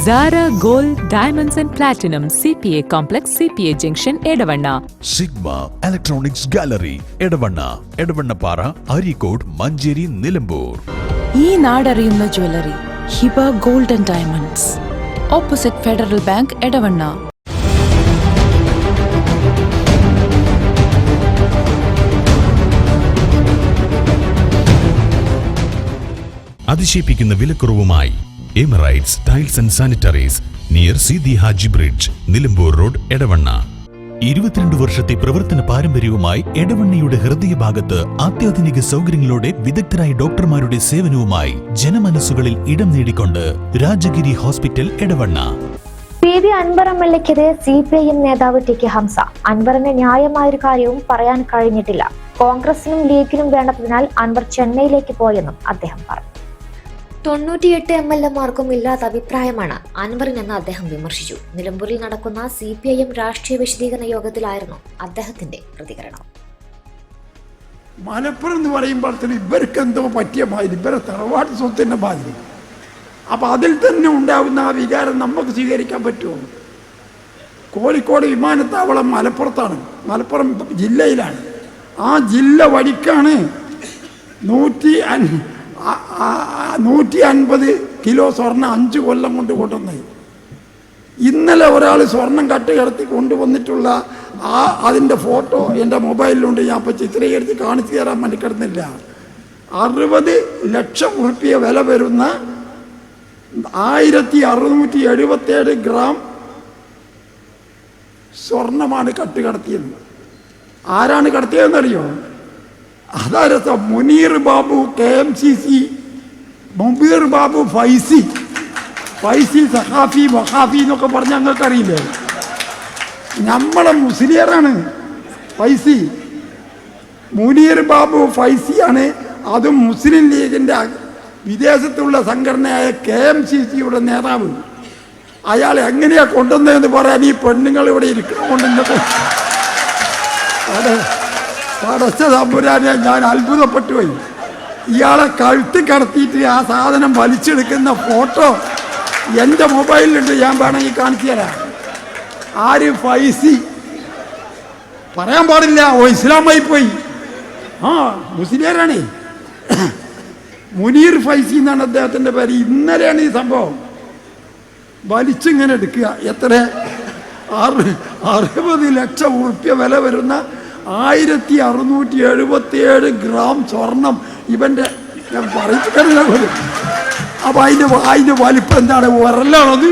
Zara Gold Diamonds and Platinum CPA Complex CPA Junction Edavanna. Sigma Electronics Gallery Edavanna Edavannappara Arikod Manjeri Nilambur. ഈ നാടറിയുന്ന jewellery Hiba gold and diamonds, opposite federal bank, Edavanna. അതിശയിപ്പിക്കുന്ന വിലക്കുറവുമായി emirates tiles and sanitaries near Seethi Haji bridge, Nilambur road, Edavanna. 22 വർഷത്തെ പ്രവർത്തന പാരമ്പര്യവുമായി എടവണ്ണയുടെ ഹൃദയഭാഗത്ത് അത്യാധുനിക സൗകര്യങ്ങളോടെ വിദഗ്ധരായ ഡോക്ടർമാരുടെ സേവനവുമായി ജനമനസ്സുകളിൽ ഇടം നേടിക്കൊണ്ട് രാജഗിരി ഹോസ്പിറ്റൽ, എടവണ്ണ. PV അൻവർ MLA-ക്കെതിരെ CPIM നേതാവ് TK ഹംസ. അൻവറിന് ന്യായമായൊരു കാര്യവും പറയാൻ കഴിഞ്ഞിട്ടില്ല. കോൺഗ്രസിനും ലീഗിനും വേണ്ടതിനാൽ അൻവർ ചെന്നൈയിലേക്ക് പോയെന്നും അദ്ദേഹം പറഞ്ഞു. 98 MLA-മാർക്കും ഇല്ലാത്ത അഭിപ്രായമാണ് അൻവറിനെന്ന് അദ്ദേഹം വിമർശിച്ചു. നിലമ്പൂരിൽ നടക്കുന്ന CPIM രാഷ്ട്രീയ വിശദീകരണ യോഗത്തിലായിരുന്നു അദ്ദേഹത്തിന്റെ പ്രതികരണം. മലപ്പുറം എന്ന് പറയുമ്പോൾ ഇവർക്ക് എന്തോ പറ്റിയ മാതിരി, ഇവരെ തറവാട്ട് സ്വത്തിന്റെ മാതിരി. അപ്പം അതിൽ തന്നെ ഉണ്ടാകുന്ന ആ വികാരം നമുക്ക് സ്വീകരിക്കാൻ പറ്റുമോ? കോഴിക്കോട് വിമാനത്താവളം മലപ്പുറത്താണ്, മലപ്പുറം ജില്ലയിലാണ്. ആ ജില്ല വഴിക്കാണ് 150 കിലോ സ്വർണം 5 കൊല്ലം കൊണ്ട് കൊണ്ടുവന്നത്. ഇന്നലെ ഒരാൾ സ്വർണം കടത്തി കൊണ്ടുവന്നിട്ടുള്ള അതിൻ്റെ ഫോട്ടോ എൻ്റെ മൊബൈലിലുണ്ട്. ഞാൻ ഇപ്പോൾ ചിത്രീകരിച്ച് കാണിച്ചു തരാൻ വേണ്ടിക്കിടന്നില്ല. 60 ലക്ഷം ഉറുപ്പിക വില വരുന്ന 1677 ഗ്രാം സ്വർണമാണ് കടത്തിയത്. ആരാണ് കടത്തിയതെന്നറിയോ? അതാ രസം. മുനീർ ബാബു, KMCC, മുബീർ ബാബു, ഫൈസി സഹാഫി വഹാഫി എന്നൊക്കെ പറഞ്ഞ് ഞങ്ങൾക്കറിയില്ലേ? നമ്മളെ മുസ്ലിയറാണ് ഫൈസി. മുനീർ ബാബു ഫൈസിയാണ്. അതും മുസ്ലിം ലീഗിൻ്റെ വിദേശത്തുള്ള സംഘടനയായ KMCCയുടെ നേതാവ്. അയാൾ എങ്ങനെയാ കൊണ്ടുവന്നതെന്ന് പറയാൻ ഈ പെണ്ണുങ്ങൾ ഇവിടെ ഇരിക്കണമുണ്ടെന്നൊക്കെ പടച്ച തമ്പുരാനെ ഞാൻ അത്ഭുതപ്പെട്ടു പോയി. ഇയാളെ കഴുത്തി കടത്തിയിട്ട് ആ സാധനം വലിച്ചെടുക്കുന്ന ഫോട്ടോ എൻ്റെ മൊബൈലിലുണ്ട്. ഞാൻ വേണമെങ്കിൽ കാണിച്ചു തരാം. ആര്? ഫൈസി. പറയാൻ പാടില്ല, ഓ ഇസ്ലാമായി പോയി. ആ മുസ്ലിയാരാണേ. മുനീർ ഫൈസി എന്നാണ് അദ്ദേഹത്തിൻ്റെ പേര്. ഇന്നലെയാണ് ഈ സംഭവം. വലിച്ചിങ്ങനെ എടുക്കുക. എത്ര? 60 ലക്ഷം ഉറുപ്പ്യ വില വരുന്ന 1677 ഗ്രാം സ്വർണം ഇവൻ്റെ. ഞാൻ പറയിപ്പിക്കാറില്ല പോലും. അപ്പം അതിൻ്റെ വലിപ്പം എന്താണ്? ഉരലാണത്.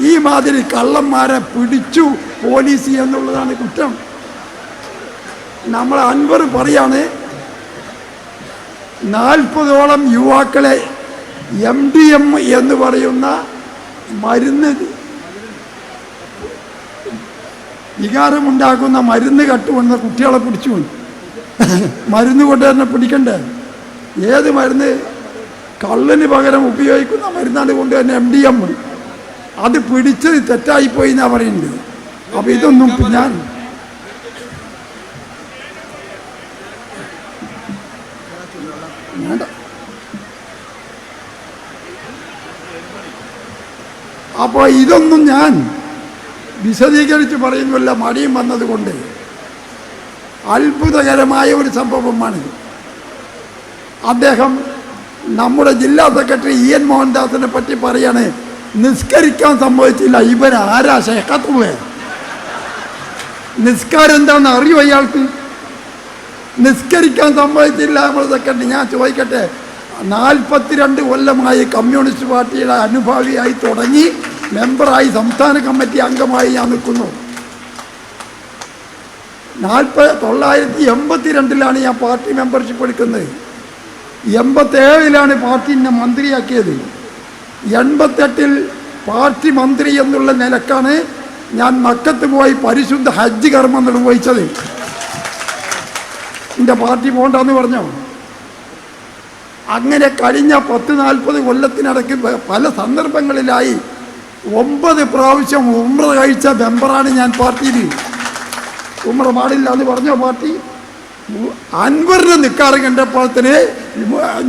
ഈ മാതിരി കള്ളന്മാരെ പിടിച്ചു പോലീസ് എന്നുള്ളതാണ് കുറ്റം. നമ്മൾ അൻവർ പറയാണ് 40ഓളം യുവാക്കളെ MDM എന്ന് പറയുന്ന മരുന്ന്, വികാരമുണ്ടാക്കുന്ന മരുന്ന് കട്ടുകൊണ്ട കുട്ടികളെ പിടിച്ചു. മരുന്ന് കൊണ്ട് തന്നെ പിടിക്കണ്ടേ? ഏത് മരുന്ന്? കള്ളിന് പകരം ഉപയോഗിക്കുന്ന മരുന്നാണ് കൊണ്ട് തന്നെ MDM. അത് പിടിച്ചത് തെറ്റായിപ്പോയി എന്നാണ് പറയുന്നത്. അപ്പം ഇതൊന്നും ഞാൻ അപ്പോൾ ഇതൊന്നും ഞാൻ വിശദീകരിച്ച് പറയുന്നില്ല. മടിയും വന്നതുകൊണ്ട് അത്ഭുതകരമായ ഒരു സംഭവമാണ്. അദ്ദേഹം നമ്മുടെ ജില്ലാ സെക്രട്ടറി EN മോഹൻദാസിനെ പറ്റി പറയാണ്, നിസ്കരിക്കാൻ സംഭവിച്ചില്ല. ഇവരാരാ? ശേഖത്തുവേ. നിസ്കാരം എന്താണെന്ന് അറിയോ അയാൾക്ക്? നിസ്കരിക്കാൻ സംഭവിച്ചില്ല നമ്മുടെ സെക്രട്ടറി. ഞാൻ ചോദിക്കട്ടെ, 42 കൊല്ലമായി കമ്മ്യൂണിസ്റ്റ് പാർട്ടിയുടെ അനുഭാവിയായി തുടങ്ങി മെമ്പറായി സംസ്ഥാന കമ്മിറ്റി അംഗമായി ഞാൻ നിൽക്കുന്നു. 1982 ഞാൻ പാർട്ടി മെമ്പർഷിപ്പ് എടുക്കുന്നത്. 87 പാർട്ടി എന്നെ മന്ത്രിയാക്കിയത്. 88 പാർട്ടി മന്ത്രി എന്നുള്ള നിലക്കാണ് ഞാൻ മക്കത്ത് പോയി പരിശുദ്ധ ഹജ്ജ് കർമ്മം നിർവഹിച്ചത്. എൻ്റെ പാർട്ടി പോകണ്ടെന്ന് പറഞ്ഞോ? അങ്ങനെ കഴിഞ്ഞ 10-40 കൊല്ലത്തിനിടയ്ക്ക് പല സന്ദർഭങ്ങളിലായി 9 പ്രാവശ്യം ഉംറ കഴിച്ച മെമ്പറാണ് ഞാൻ പാർട്ടിയിൽ. ഉംറ പാടില്ല എന്ന് പറഞ്ഞോ പാർട്ടി? അൻവറിനെ നിൽക്കാറ് കണ്ടപ്പോഴത്തിന്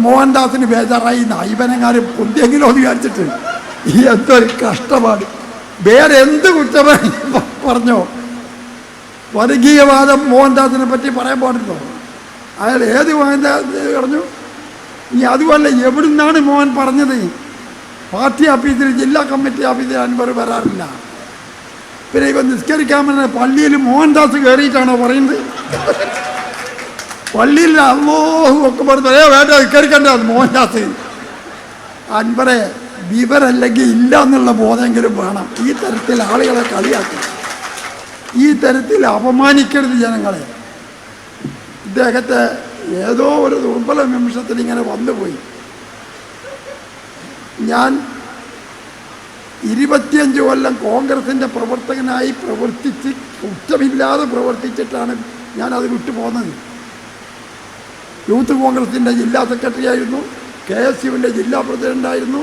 മോഹൻദാസിന് ബേജാറായി ഇവനെങ്ങാനും പൊന്തിയെങ്കിലോ എന്ന് വിചാരിച്ചിട്ട് എന്തൊരു കഷ്ടപ്പാട്. വേറെ എന്ത് കുറ്റം പറഞ്ഞോ, വർഗീയവാദം മോഹൻദാസിനെ പറ്റി പറയാൻ പാടില്ലോ. അയാൾ ഏത് മോഹൻദാസ് പറഞ്ഞു? ഇനി അതുമല്ല, എവിടുന്നാണ് മോഹൻ പറഞ്ഞത്? പാർട്ടി ഓഫീസിൽ, ജില്ലാ കമ്മിറ്റി ഓഫീസിൽ അൻവർ വരാറില്ല. പിന്നെ ഇവ നിസ്കരിക്കാൻ പറഞ്ഞ പള്ളിയിൽ മോഹൻദാസ് കയറിയിട്ടാണോ പറയുന്നത്? പള്ളിയിൽ അല്ലാഹു ഒക്കെ പറഞ്ഞത് വേണ്ട നിസ്കരിക്കണ്ട മോഹൻദാസ്. അൻവറെ വിവരല്ലെങ്കിൽ ഇല്ല എന്നുള്ള ബോധമെങ്കിലും വേണം. ഈ തരത്തിൽ ആളുകളെ കളിയാക്കി, ഈ തരത്തിൽ അപമാനിക്കരുത് ജനങ്ങളെ. ഇദ്ദേഹത്തെ ഏതോ ഒരു ദുർബല നിമിഷത്തിൽ ഇങ്ങനെ വന്നുപോയി. ഞാൻ 25 കൊല്ലം കോൺഗ്രസിൻ്റെ പ്രവർത്തകനായി പ്രവർത്തിച്ച് കുറ്റമില്ലാതെ പ്രവർത്തിച്ചിട്ടാണ് ഞാനത് വിട്ടു പോകുന്നത്. യൂത്ത് കോൺഗ്രസിൻ്റെ ജില്ലാ സെക്രട്ടറി ആയിരുന്നു, KSUവിൻ്റെ ജില്ലാ പ്രസിഡൻ്റായിരുന്നു,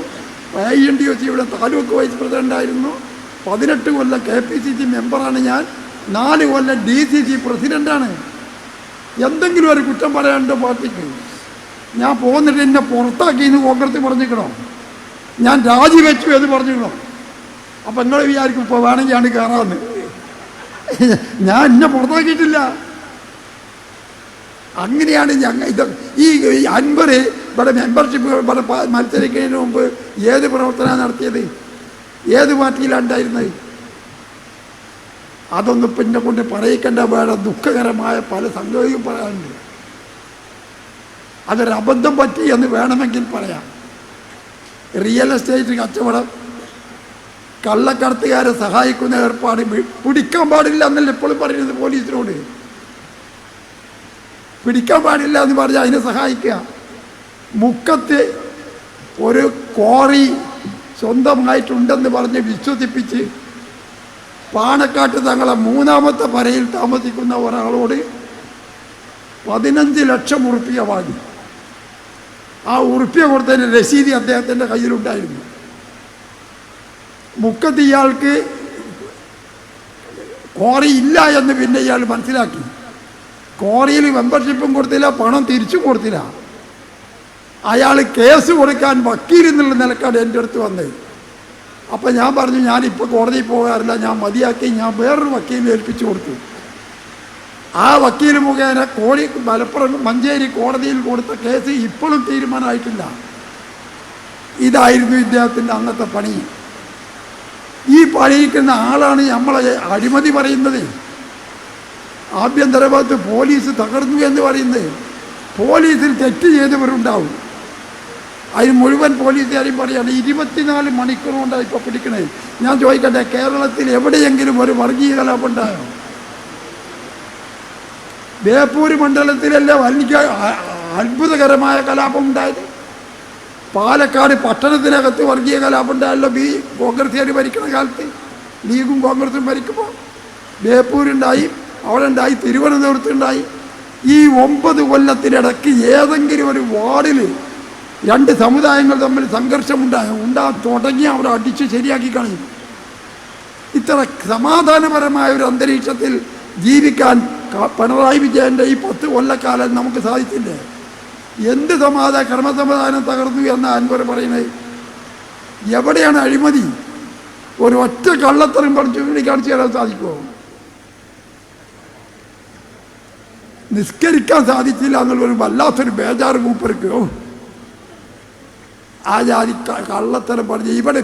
INTUCയുടെ താലൂക്ക് വൈസ് പ്രസിഡൻ്റായിരുന്നു, 18 കൊല്ലം KPCC മെമ്പറാണ് ഞാൻ, 4 കൊല്ലം DCC പ്രസിഡൻ്റാണ്. എന്തെങ്കിലും ഒരു കുറ്റം പറയാനുണ്ടോ പാർട്ടിക്ക്? ഞാൻ പോന്നിട്ട് എന്നെ പുറത്താക്കിയെന്ന് കോൺഗ്രസ് പറഞ്ഞിരിക്കണോ? ഞാൻ രാജിവെച്ചു എന്ന് പറഞ്ഞിരിക്കണോ? അപ്പം നിങ്ങൾ വിചാരിക്കും ഇപ്പോൾ വേണമെങ്കിൽ ആണ് കയറാമെന്ന്. ഞാൻ എന്നെ പുറത്താക്കിയിട്ടില്ല. അങ്ങനെയാണ് ഇത്. ഈ അൻവർ ഇവിടെ മെമ്പർഷിപ്പ് ഇവിടെ മത്സരിക്കുന്നതിന് മുമ്പ് ഏത് പ്രവർത്തനമാണ് നടത്തിയത്? ഏത് പാർട്ടിയിലാണ് ഉണ്ടായിരുന്നത്? അതൊന്നും പിന്നെ കൊണ്ട് പറയിക്കേണ്ട വേറെ ദുഃഖകരമായ പല സംഗതിയും പറയാനുണ്ട്. അതൊരു അബദ്ധം പറ്റി എന്ന് വേണമെങ്കിൽ പറയാം. റിയൽ എസ്റ്റേറ്റ് കച്ചവടം, കള്ളക്കടത്തുകാരെ സഹായിക്കുന്ന ഏർപ്പാട് പിടിക്കാൻ പാടില്ല എന്നല്ല എപ്പോഴും പറയുന്നത് പോലീസിനോട്. പിടിക്കാൻ പാടില്ല എന്ന് പറഞ്ഞാൽ അതിനെ സഹായിക്കുക. മുക്കത്ത് ഒരു ക്വാറി സ്വന്തമായിട്ടുണ്ടെന്ന് പറഞ്ഞ് വിശ്വസിപ്പിച്ച് പാണക്കാട്ട് തങ്ങളെ 3ാമത്തെ പരയിൽ താമസിക്കുന്ന ഒരാളോട് 15 ലക്ഷം ഉറുപ്പിക വാങ്ങി. ആ ഉറുപ്പിക കൊടുത്തതിൻ്റെ രസീതി അദ്ദേഹത്തിൻ്റെ കയ്യിലുണ്ടായിരുന്നു. മുക്കത്ത് ഇയാൾക്ക് ക്വാറി ഇല്ല എന്ന് പിന്നെ ഇയാൾ മനസ്സിലാക്കി. ക്വാറിയിൽ മെമ്പർഷിപ്പും കൊടുത്തില്ല, പണം തിരിച്ചും കൊടുത്തില്ല. അയാൾ കേസ് കൊടുക്കാൻ വക്കീലെന്നുള്ള നിലക്കാണ് എൻ്റെ അടുത്ത് വന്നത്. അപ്പം ഞാൻ പറഞ്ഞു, ഞാനിപ്പോൾ കോടതിയിൽ പോകാറില്ല, ഞാൻ മതിയാക്കി ഞാൻ വേറൊരു വക്കീലിനെ ഏൽപ്പിച്ചു കൊടുത്തു. ആ വക്കീൽ മുഖേന മലപ്പുറം മഞ്ചേരി കോടതിയിൽ കൊടുത്ത കേസ് ഇപ്പോഴും തീരുമാനമായിട്ടില്ല. ഇതായിരുന്നു ഇദ്ദേഹത്തിൻ്റെ അന്നത്തെ പണി. ഈ പണിയിക്കുന്ന ആളാണ് നമ്മളെ അഴിമതി പറയുന്നത്. ആഭ്യന്തര വകുപ്പ് പോലീസ് തകർന്നു എന്ന് പറയുന്നത്. പോലീസിൽ തെറ്റ് ചെയ്തവരുണ്ടാവും, അതിന് മുഴുവൻ പോലീസുകാരും പറയാണ് 24 മണിക്കൂർ കൊണ്ടാണ് ഇപ്പോൾ പിടിക്കണേ. ഞാൻ ചോദിക്കട്ടെ, കേരളത്തിൽ എവിടെയെങ്കിലും ഒരു വർഗീയ കലാപം ഉണ്ടായോ? ബേപ്പൂർ മണ്ഡലത്തിലല്ലേ വലിയ അത്ഭുതകരമായ കലാപം ഉണ്ടായത്. പാലക്കാട് പട്ടണത്തിനകത്ത് വർഗീയ കലാപം ഉണ്ടായല്ലോ കോൺഗ്രസ്സുകാർ ഭരിക്കുന്ന കാലത്ത്. ലീഗും കോൺഗ്രസും ഭരിക്കുമ്പോൾ ബേപ്പൂരുണ്ടായി, അവിടെ ഉണ്ടായി, തിരുവനന്തപുരത്തുണ്ടായി. ഈ 9 കൊല്ലത്തിനിടയ്ക്ക് ഏതെങ്കിലും ഒരു വാർഡിൽ 2 സമുദായങ്ങൾ തമ്മിൽ സംഘർഷമുണ്ടാകാൻ തുടങ്ങി അവിടെ അടിച്ച് ശരിയാക്കി കളയും. ഇത്ര സമാധാനപരമായ ഒരു അന്തരീക്ഷത്തിൽ ജീവിക്കാൻ പിണറായി വിജയൻ്റെ ഈ 10 കൊല്ലക്കാലം നമുക്ക് സാധിച്ചില്ലേ? എന്ത് ക്രമസമാധാനം തകർന്നു എന്ന് അൻവർ പറയുന്നത്? എവിടെയാണ് അഴിമതി? ഒരു ഒറ്റ കള്ളത്തരം കാണിച്ചു തരാൻ സാധിക്കുമോ? നിസ്കരിക്കാൻ സാധിച്ചില്ല എന്നുള്ളൊരു വല്ലാത്തൊരു ബേജാറ് മൂപ്പർക്ക്. ആ ജാതി കള്ളത്തരം പറഞ്ഞ് ഇവിടെ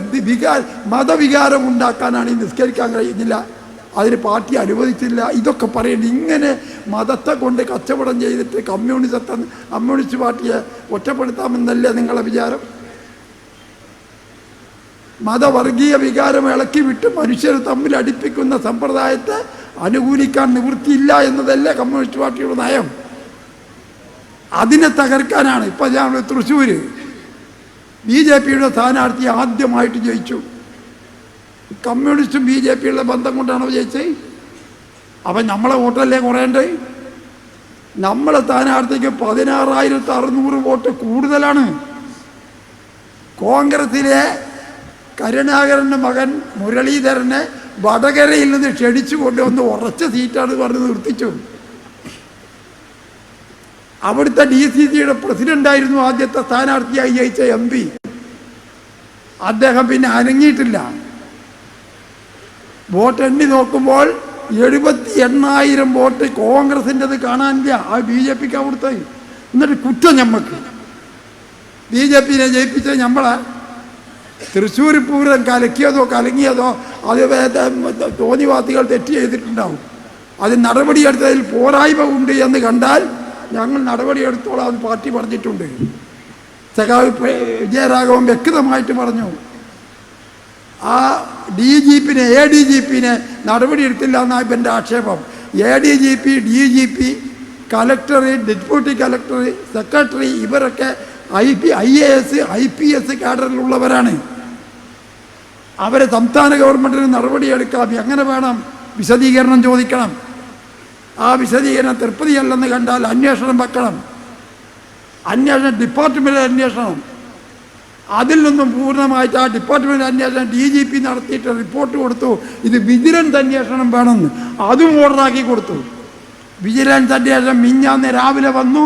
മതവികാരം ഉണ്ടാക്കാനാണ് ഈ നിസ്കരിക്കാൻ കഴിയുന്നില്ല, അതിന് പാർട്ടി അനുവദിച്ചില്ല, ഇതൊക്കെ പറയേണ്ടി. ഇങ്ങനെ മതത്തെ കൊണ്ട് കച്ചവടം ചെയ്തിട്ട് കമ്മ്യൂണിസ്റ്റ് പാർട്ടിയെ ഒറ്റപ്പെടുത്താമെന്നല്ലേ നിങ്ങളെ വിചാരം? മതവർഗീയ വികാരം ഇളക്കി വിട്ട് മനുഷ്യരെ തമ്മിൽ അടുപ്പിക്കുന്ന സമ്പ്രദായത്തെ അനുകൂലിക്കാൻ നിവൃത്തിയില്ല എന്നതല്ലേ കമ്മ്യൂണിസ്റ്റ് പാർട്ടിയുടെ നയം. അതിനെ തകർക്കാനാണ്. ഇപ്പം ഞാൻ തൃശ്ശൂർ BJPയുടെ സ്ഥാനാർത്ഥി ആദ്യമായിട്ട് ജയിച്ചു. കമ്മ്യൂണിസ്റ്റും BJPയുടെ ബന്ധം കൊണ്ടാണോ ജയിച്ചത്? അപ്പം നമ്മളെ വോട്ടല്ലേ കുറയേണ്ടത്? നമ്മളെ സ്ഥാനാർത്ഥിക്ക് 16,600 വോട്ട് കൂടുതലാണ്. കോൺഗ്രസിലെ കരുണാകരൻ്റെ മകൻ മുരളീധരനെ വടകരയിൽ നിന്ന് ക്ഷണിച്ചു കൊണ്ടുവന്ന് ഉറച്ച സീറ്റാണ് പറഞ്ഞ് നിർത്തിച്ചു. അവിടുത്തെ DCCയുടെ പ്രസിഡന്റായിരുന്നു ആദ്യത്തെ സ്ഥാനാർത്ഥിയായി ജയിച്ച MP. അദ്ദേഹം പിന്നെ അനങ്ങിയിട്ടില്ല. വോട്ട് എണ്ണി നോക്കുമ്പോൾ 78,000 വോട്ട് കോൺഗ്രസിൻ്റെത് കാണാനില്ല, ആ BJPക്ക് അവിടുത്തെ. എന്നിട്ട് കുറ്റം ഞമ്മക്ക്. BJPനെ ജയിപ്പിച്ച നമ്മളെ തൃശ്ശൂർ പൂരം കലങ്ങിയതോ അത് തോന്നിവാസികൾ തെറ്റ് ചെയ്തിട്ടുണ്ടാവും. അത് നടപടിയെടുത്തതിൽ പോരായ്മ ഉണ്ട് എന്ന് കണ്ടാൽ ഞങ്ങൾ നടപടിയെടുത്തോളാം എന്ന് പാർട്ടി പറഞ്ഞിട്ടുണ്ട്. സഖാവ് വിജയരാഘവൻ വ്യക്തമായിട്ട് പറഞ്ഞു, ആ ADGPനെ നടപടിയെടുത്തില്ല എന്നാണ് ഇപ്പം എൻ്റെ ആക്ഷേപം. ADGP, DGP, collector, deputy collector, secretary ഇവരൊക്കെ IAS, IPS കാഡറിലുള്ളവരാണ്. അവരെ സംസ്ഥാന ഗവൺമെൻറ്റിന് നടപടിയെടുക്കാം. എങ്ങനെ വേണം? വിശദീകരണം ചോദിക്കണം. ആ വിശദീകരണം തൃപ്തിയല്ലെന്ന് കണ്ടാൽ അന്വേഷണം വെക്കണം. ഡിപ്പാർട്ട്മെൻ്റ് അന്വേഷണം. അതിൽ നിന്നും പൂർണ്ണമായിട്ട് ആ ഡിപ്പാർട്ട്മെൻറ്റ് അന്വേഷണം DGP നടത്തിയിട്ട് റിപ്പോർട്ട് കൊടുത്തു, ഇത് വിജിലൻസ് അന്വേഷണം വേണമെന്ന്. അതും ഓർഡറാക്കി കൊടുത്തു. വിജിലൻസ് അന്വേഷണം മിഞ്ഞാന്ന് രാവിലെ വന്നു.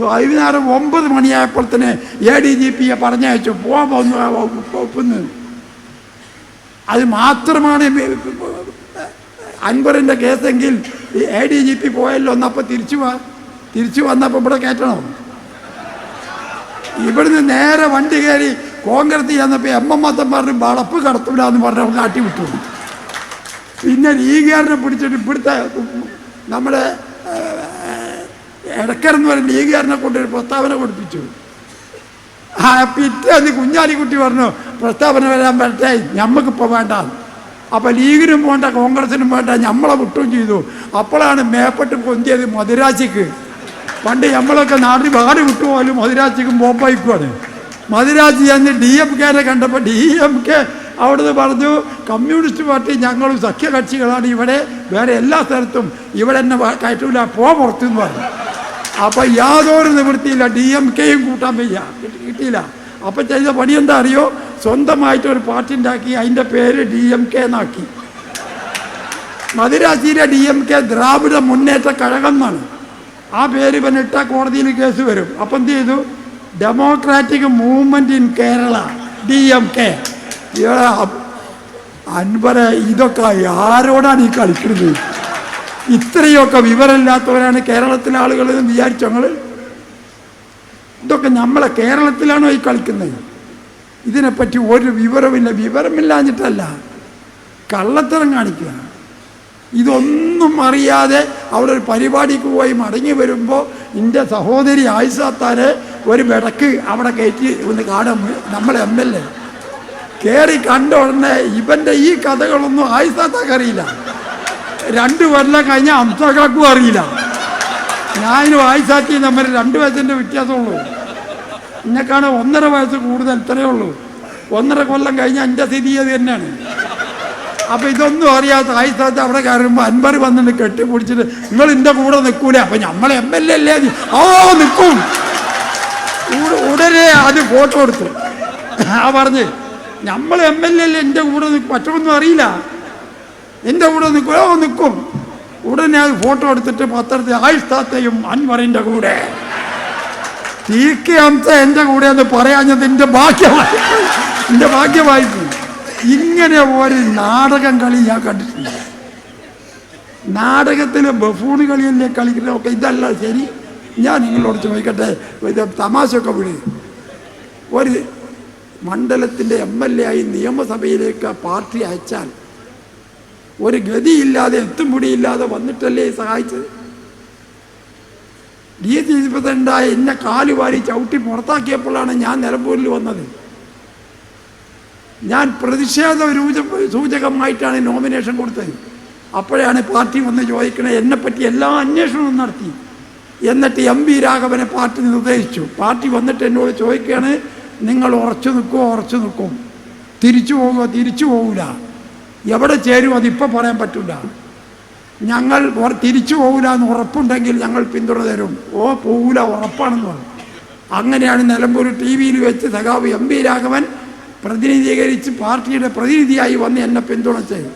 വൈകുന്നേരം 9 മണിയായപ്പോൾ തന്നെ ADGPയെ പറഞ്ഞയച്ചു, പോവാന്ന്. അത് മാത്രമാണ് അൻവറിൻ്റെ കേസെങ്കിൽ ADGP പോയല്ലോ എന്നപ്പോൾ തിരിച്ചു വന്നപ്പോൾ ഇവിടെ കയറ്റണം. ഇവിടുന്ന് നേരെ വണ്ടി കയറി കോൺഗ്രസ് ചെന്നപ്പോൾ എമ്മത്തന്മാരുടെ വളപ്പ് കടത്തൂല എന്ന് പറഞ്ഞ കാട്ടി വിട്ടു. പിന്നെ ലീഗുകാരനെ പിടിച്ചിട്ട് ഇവിടുത്തെ നമ്മുടെ ഇടക്കരെന്ന് പറയുന്ന ലീഗുകാരനെ കൊണ്ടൊരു പ്രസ്താവന കൊടുപ്പിച്ചു. പിറ്റേന്ന് കുഞ്ഞാലിക്കുട്ടി പറഞ്ഞു, പ്രസ്താവന വരാൻ പറ്റേ, ഞമ്മക്കിപ്പോൾ വേണ്ട. അപ്പം ലീഗിനും വേണ്ട, കോൺഗ്രസിനും വേണ്ട, നമ്മളെ വിട്ടും ചെയ്തു. അപ്പോഴാണ് മേപ്പെട്ട് പൊന്തിയത് മധുരാശിക്ക്. പണ്ട് നമ്മളൊക്കെ നാട്ടിൽ വാട് വിട്ടുപോലും മധുരാശിക്കും ബോംബായിക്കുമാണ്. മധുരാശി അന്ന് DMKനെ കണ്ടപ്പോൾ DMK അവിടുന്ന് പറഞ്ഞു, കമ്മ്യൂണിസ്റ്റ് പാർട്ടി ഞങ്ങളും സഖ്യകക്ഷികളാണ്, ഇവിടെ വേറെ എല്ലാ സ്ഥലത്തും ഇവിടെ എന്നെ കയറ്റൂല, പുറത്തുനിന്ന് പറഞ്ഞു. അപ്പം യാതൊരു നിവൃത്തിയില്ല, DMKയും കൂട്ടാൻ കിട്ടിയില്ല. അപ്പം ചെയ്ത പണി എന്താ അറിയോ? സ്വന്തമായിട്ടൊരു പാർട്ടി ഉണ്ടാക്കി, അതിൻ്റെ പേര് DMK എന്നാക്കി. മധുരാശിയിലെ DMK ദ്രാവിഡ മുന്നേറ്റ കഴകം എന്നാണ്. ആ പേര് പിന്നെ ഇട്ടാൽ കോടതിയിൽ കേസ് വരും. അപ്പം എന്ത് ചെയ്തു? Democratic movement in Kerala, DMK. Anwara, ഇതൊക്കെ ആരോടാണ് ഈ കളിക്കുന്നത്? ഇത്രയൊക്കെ വിവരമില്ലാത്തവരാണ് കേരളത്തിലെ ആളുകൾ എന്ന് വിചാരിച്ചു ഞങ്ങൾ? ഇതൊക്കെ നമ്മളെ കേരളത്തിലാണോ ഈ കളിക്കുന്നത്? ഇതിനെപ്പറ്റി ഒരു വിവരമില്ല. വിവരമില്ലാഞ്ഞിട്ടല്ല, കള്ളത്തരം കാണിക്കുക. ഇതൊന്നും അറിയാതെ അവിടെ ഒരു പരിപാടിക്ക് പോയി മടങ്ങി വരുമ്പോൾ എൻ്റെ സഹോദരി ആയിഷാത്താരെ ഒരു വിടക്ക് അവിടെ കയറ്റി ഒന്ന് കാണാൻ നമ്മളെ MLA കയറി കണ്ട ഉടനെ ഇവൻ്റെ ഈ കഥകളൊന്നും ആയിഷാത്താക്ക് അറിയില്ല. 2 കൊല്ലം കഴിഞ്ഞ അംസകാക്കും അറിയില്ല. ഞാനും ആയിഷാത്തിയും തമ്മിൽ 2 വയസ്സിൻ്റെ വ്യത്യാസമുള്ളൂ. എന്നെക്കാണ് 1.5 വയസ്സ് കൂടുതൽ, ഇത്രയേ ഉള്ളൂ. 1.5 കൊല്ലം കഴിഞ്ഞാൽ എൻ്റെ സ്ഥിതി അത് തന്നെയാണ്. അപ്പം ഇതൊന്നും അറിയാത്ത ആയിഷാത്ത് അവിടെ കയറുമ്പോൾ അൻവർ വന്നിട്ട് കെട്ടിപ്പിടിച്ചിട്ട്, നിങ്ങൾ എൻ്റെ കൂടെ നിൽക്കൂല. അപ്പം നമ്മൾ MLA അല്ലേ? നിൽക്കും. ഉടനെ അത് ഫോട്ടോ എടുത്തു. പറഞ്ഞ് നമ്മൾ MLA അല്ലേ, എൻ്റെ കൂടെ പറ്റുമെന്നും അറിയില്ല, എൻ്റെ കൂടെ നിൽക്കും. ഉടനെ അത് ഫോട്ടോ എടുത്തിട്ട് പത്രത്തിൽ ആയിഷാത്തയും അൻവറിൻ്റെ കൂടെ, TK ഹംസ എൻ്റെ കൂടെ എന്ന് പറയാഞ്ഞത് എൻ്റെ ഭാഗ്യമായി. ഇങ്ങനെ ഒരു നാടകം കളി ഞാൻ കണ്ടിട്ടില്ല. നാടകത്തിലെ ബഫൂൺ കളിയല്ലേ കളിക്കുന്നതൊക്കെ. ഇതല്ല ശരി. ഞാൻ നിങ്ങളോട് ചോദിക്കട്ടെ, ഇത് തമാശയൊക്കെ വിട്. ഒരു മണ്ഡലത്തിൻ്റെ MLA ആയി നിയമസഭയിലേക്ക് പാർട്ടി അയച്ചാൽ ഒരു ഗതിയില്ലാതെ എത്തും പിടിയില്ലാതെ വന്നിട്ടല്ലേ സഹായിച്ചത്? DCC പ്രസിഡന്റായ എന്നെ കാലുവാരി ചവിട്ടി പുറത്താക്കിയപ്പോഴാണ് ഞാൻ നിലമ്പൂരിൽ വന്നത്. ഞാൻ പ്രതിഷേധ സൂചകമായിട്ടാണ് നോമിനേഷൻ കൊടുത്തത്. അപ്പോഴാണ് പാർട്ടി വന്ന് ചോദിക്കണേ, എന്നെപ്പറ്റി എല്ലാ അന്വേഷണവും നടത്തി. എന്നിട്ട് MP രാഘവനെ പാർട്ടി നിർദ്ദേശിച്ചു. പാർട്ടി വന്നിട്ട് എന്നോട് ചോദിക്കുകയാണ്, നിങ്ങൾ ഉറച്ചു നിൽക്കും, തിരിച്ചു പോകില്ല, എവിടെ ചേരും അതിപ്പോൾ പറയാൻ പറ്റില്ല, ഞങ്ങൾ തിരിച്ചു പോകില്ല എന്ന് ഉറപ്പുണ്ടെങ്കിൽ ഞങ്ങൾ പിന്തുണ തരും. പോകില്ല ഉറപ്പാണെന്ന് പറഞ്ഞു. അങ്ങനെയാണ് നിലമ്പൂർ TV-യിൽ വെച്ച് സഖാവ് MP രാഘവൻ പ്രതിനിധീകരിച്ച് പാർട്ടിയുടെ പ്രതിനിധിയായി വന്ന് എന്നെ പിന്തുണച്ചത്.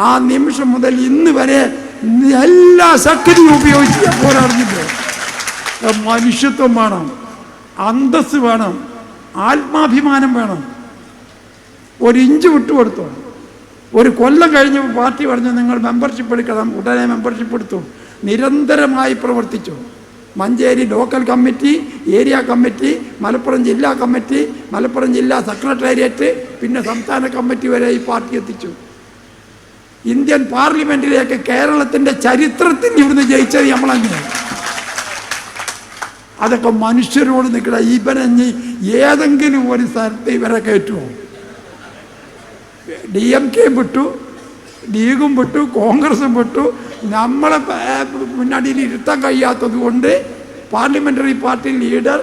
ആ നിമിഷം മുതൽ ഇന്ന് വരെ എല്ലാ ശക്തിയും ഉപയോഗിച്ച് പോരാടുന്നില്ല. മനുഷ്യത്വം വേണം, അന്തസ് വേണം, ആത്മാഭിമാനം വേണം. ഒരു ഇഞ്ച് വിട്ടുകൊടുത്തു. ഒരു കൊല്ലം കഴിഞ്ഞപ്പോൾ പാർട്ടി പറഞ്ഞു നിങ്ങൾ മെമ്പർഷിപ്പ് എടുക്കണം. ഉടനെ മെമ്പർഷിപ്പ് എടുത്തു. നിരന്തരമായി പ്രവർത്തിച്ചു. Manjeri local committee, area committee, Malappuram ജില്ലാ കമ്മിറ്റി, മലപ്പുറം ജില്ലാ സെക്രട്ടേറിയറ്റ്, പിന്നെ സംസ്ഥാന കമ്മിറ്റി വരെ ഈ പാർട്ടി എത്തിച്ചു. ഇന്ത്യൻ പാർലമെന്റിലേക്ക് കേരളത്തിൻ്റെ ചരിത്രത്തിൽ ഇവിടുന്ന് ജയിച്ചത് നമ്മളങ്ങനെ. അതൊക്കെ മനുഷ്യരോട് നിൽക്കണ. ഇവനെ ഏതെങ്കിലും ഒരു സ്ഥലത്ത് ഇവരെ കയറ്റുമോ? DMK വിട്ടു, ലീഗും വിട്ടു, കോൺഗ്രസും വിട്ടു. നമ്മളെ മുന്നണിയിൽ ഇരുത്താൻ കഴിയാത്തത് കൊണ്ട് പാർലമെൻ്ററി പാർട്ടി ലീഡർ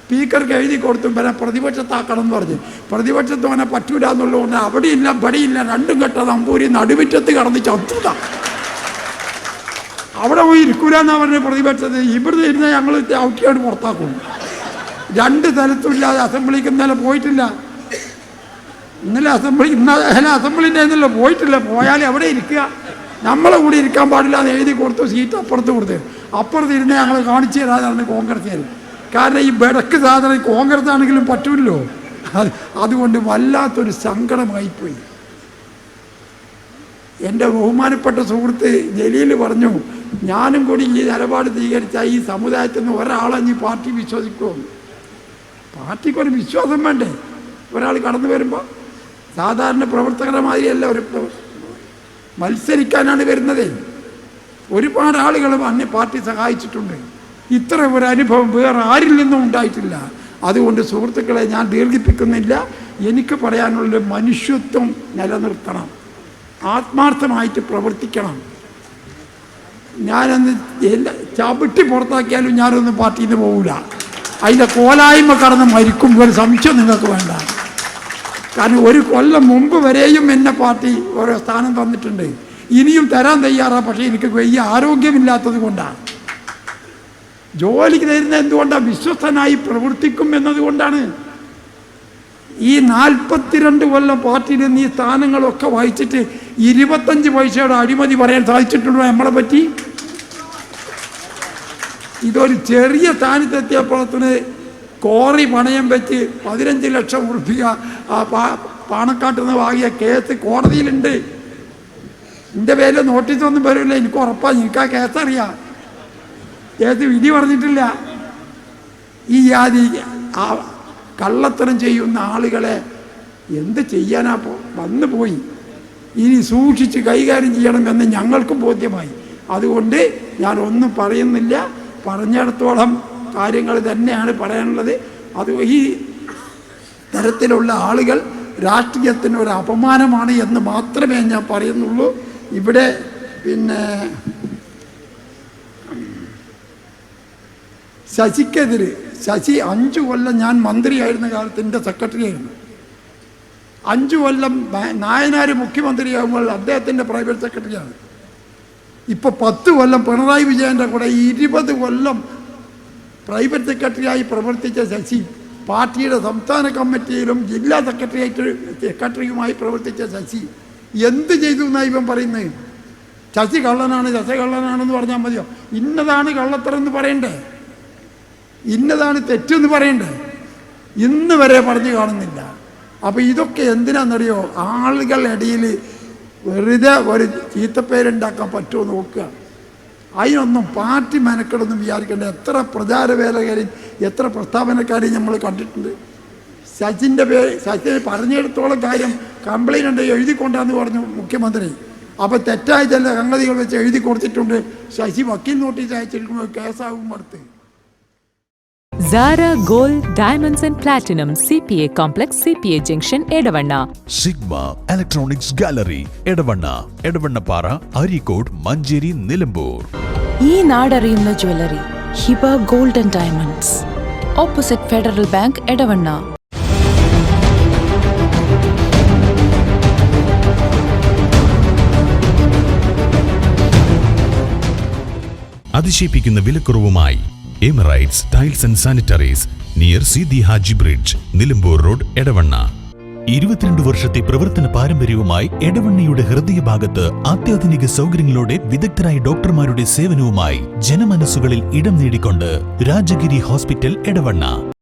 സ്പീക്കർക്ക് എഴുതി കൊടുത്തു പിന്നെ പ്രതിപക്ഷത്താക്കണം എന്ന് പറഞ്ഞ്. പ്രതിപക്ഷത്ത് അവനെ പറ്റൂല എന്നുള്ളതുകൊണ്ട് അവിടെയില്ല പടിയില്ല, രണ്ടും കെട്ട നമ്പൂരി നടുവിറ്റത്ത് കടന്ന് ചത്തുക. അവിടെ പോയി ഇരിക്കൂല എന്നാ പറഞ്ഞ പ്രതിപക്ഷത്ത്. ഇവിടുന്ന് ഇരുന്ന് ഞങ്ങൾ ഔട്ടിയോട് പുറത്താക്കും. രണ്ട് സ്ഥലത്തും ഇല്ലാതെ അസംബ്ലിക്ക് ഇന്നലെ പോയിട്ടില്ല. ഇന്നലെ അസംബ്ലിൻ്റെ ഇന്നലെ പോയിട്ടില്ല. പോയാൽ എവിടെ ഇരിക്കുക? നമ്മളെ കൂടി ഇരിക്കാൻ പാടില്ല എന്ന് എഴുതി കൊടുത്തു. സീറ്റ് അപ്പുറത്ത് കൊടുത്ത് അപ്പുറത്ത് ഇരുന്ന് ഞങ്ങൾ കാണിച്ചു തരാതാണ് കോൺഗ്രസ്സുകാർ. കാരണം ഈ ബെടക്ക് സാധനം കോൺഗ്രസ് ആണെങ്കിലും പറ്റൂല്ലോ. അതുകൊണ്ട് വല്ലാത്തൊരു സങ്കടമായിപ്പോയി. എൻ്റെ ബഹുമാനപ്പെട്ട സുഹൃത്ത് ജലീൽ പറഞ്ഞു, ഞാനും കൂടി ഈ നിലപാട് സ്വീകരിച്ചാൽ ഈ സമുദായത്തിൽ നിന്ന് ഒരാളെ ഈ പാർട്ടി വിശ്വസിക്കുമോ? പാർട്ടിക്കൊരു വിശ്വാസം വേണ്ടേ? ഒരാൾ കടന്നു വരുമ്പോൾ സാധാരണ പ്രവർത്തകരമാതിരിയല്ല ഒരു മത്സരിക്കാനാണ് വരുന്നത്. ഒരുപാട് ആളുകൾ അന്യ പാർട്ടി സഹായിച്ചിട്ടുണ്ട്. ഇത്ര ഒരു അനുഭവം വേറെ ആരിൽ നിന്നും ഉണ്ടായിട്ടില്ല. അതുകൊണ്ട് സുഹൃത്തുക്കളെ ഞാൻ ദീർഘിപ്പിക്കുന്നില്ല. എനിക്ക് പറയാനുള്ള മനുഷ്യത്വം നിലനിർത്തണം, ആത്മാർത്ഥമായിട്ട് പ്രവർത്തിക്കണം. ഞാനൊന്ന് ചവിട്ടി പുറത്താക്കിയാലും ഞാനൊന്നും പാർട്ടിയിൽ നിന്ന് പോകില്ല. അതിൻ്റെ കോലായ്മ കടന്ന് മരിക്കും ഒരു സംശയം നിങ്ങൾക്ക് വേണ്ട. കാരണം ഒരു കൊല്ലം മുമ്പ് വരെയും എന്നെ പാർട്ടി ഓരോ സ്ഥാനം തന്നിട്ടുണ്ട്, ഇനിയും തരാൻ തയ്യാറാണ്. പക്ഷേ എനിക്ക് വലിയ ആരോഗ്യമില്ലാത്തത് കൊണ്ടാണ്. ജോലിക്ക് തരുന്ന എന്തുകൊണ്ടാണ്? വിശ്വസ്തനായി പ്രവർത്തിക്കും എന്നതുകൊണ്ടാണ്. ഈ 42 കൊല്ലം പാർട്ടിയിൽ നിന്ന് ഈ സ്ഥാനങ്ങളൊക്കെ വഹിച്ചിട്ട് 25 പൈസയുടെ അഴിമതി പറയാൻ സാധിച്ചിട്ടുണ്ടോ നമ്മളെ പറ്റി? ഇതൊരു ചെറിയ സ്ഥാനത്തെത്തിയപ്പോഴത്തിന് കോറി പണയം വെച്ച് 15 ലക്ഷം ഉറുപ്പിക പാണക്കാട്ടിൽ നിന്ന് വാങ്ങിയ കേസ് കോടതിയിലുണ്ട്. എൻ്റെ പേരിൽ നോട്ടീസൊന്നും വരില്ല, എനിക്ക് ഉറപ്പാണ്. എനിക്ക് ആ കേസറിയാം. കേസ് വിധി പറഞ്ഞിട്ടില്ല. ഈ ആദി കള്ളത്തരം ചെയ്യുന്ന ആളുകളെ എന്ത് ചെയ്യാനാ വന്നു പോയി. ഇനി സൂക്ഷിച്ച് കൈകാര്യം ചെയ്യണമെന്ന് ഞങ്ങൾക്കും ബോധ്യമായി. അതുകൊണ്ട് ഞാൻ ഒന്നും പറയുന്നില്ല. പറഞ്ഞിടത്തോളം കാര്യങ്ങൾ തന്നെയാണ് പറയാനുള്ളത്. അത് ഈ തരത്തിലുള്ള ആളുകൾ രാഷ്ട്രീയത്തിന് ഒരു അപമാനമാണ് എന്ന് മാത്രമേ ഞാൻ പറയുന്നുള്ളൂ. ഇവിടെ പിന്നെ ശശിക്കെതിരെ, ശശി 5 കൊല്ലം ഞാൻ മന്ത്രിയായിരുന്ന കാലത്ത് എൻ്റെ സെക്രട്ടറി ആയിരുന്നു. 5 കൊല്ലം നായനാർ മുഖ്യമന്ത്രിയാകുമ്പോൾ അദ്ദേഹത്തിൻ്റെ പ്രൈവറ്റ് സെക്രട്ടറിയാണ്. ഇപ്പോൾ 10 കൊല്ലം പിണറായി വിജയൻ്റെ കൂടെ 20 കൊല്ലം പ്രൈവറ്റ് സെക്രട്ടറിയായി പ്രവർത്തിച്ച ശശി, പാർട്ടിയുടെ സംസ്ഥാന കമ്മിറ്റിയിലും ജില്ലാ സെക്രട്ടറിയുമായി പ്രവർത്തിച്ച ശശി എന്ത് ചെയ്തു എന്നാണ് ഇവൻ പറയുന്നത്? ശശി കള്ളനാണ്, ശശി കള്ളനാണെന്ന് പറഞ്ഞാൽ മതിയോ? ഇന്നതാണ് കള്ളത്തരം എന്ന് പറയണ്ടേ? ഇന്നതാണ് തെറ്റെന്ന് പറയണ്ടേ? ഇന്ന് വരെ പറഞ്ഞു കാണുന്നില്ല. അപ്പോൾ ഇതൊക്കെ എന്തിനാണെന്നറിയോ? ആളുകളുടെ ഇടയിൽ വെറുതെ ഒരു ചീത്തപ്പേരുണ്ടാക്കാൻ പറ്റുമോ നോക്കുക. അതിനൊന്നും പാർട്ടി മെനക്കെടൊന്നും വിചാരിക്കേണ്ട. എത്ര പ്രചാരവേലകാരെയും എത്ര പ്രസ്താവനക്കാരെയും നമ്മൾ കണ്ടിട്ടുണ്ട്. ശശിൻ്റെ ശശി പറഞ്ഞെടുത്തോളം കാര്യം കംപ്ലൈൻ്റ് ഉണ്ട്, എഴുതിക്കൊണ്ടാന്ന് പറഞ്ഞു മുഖ്യമന്ത്രി. അപ്പോൾ തെറ്റായ ചില സംഗതികൾ വെച്ച് എഴുതി കൊടുത്തിട്ടുണ്ട്. ശശി വക്കീൽ നോട്ടീസ് അയച്ചിരിക്കുമ്പോൾ കേസാകും അടുത്ത്. Zara Gold Diamonds and Platinum CPA Complex CPA Junction Edavanna. Sigma Electronics Gallery Edavanna, Edavannappara, Arikode, Manjeri, Nilambur. ഈ നാടറിയുന്ന jewellery Hiba gold and diamonds, opposite federal bank, Edavanna. അതിശയിപ്പിക്കുന്ന വിലക്കുറവുമായി emirates tiles and sanitaries near Sidi Haji bridge, Nilambur road, Edavanna. 22 വർഷത്തെ പ്രവർത്തന പാരമ്പര്യവുമായി എടവണ്ണയുടെ ഹൃദയഭാഗത്ത് അത്യാധുനിക സൗകര്യങ്ങളോടെ വിദഗ്ധരായ ഡോക്ടർമാരുടെ സേവനവുമായി ജനമനസ്സുകളിൽ ഇടം നേടിക്കൊണ്ട് രാജഗിരി ഹോസ്പിറ്റൽ എടവണ്ണ.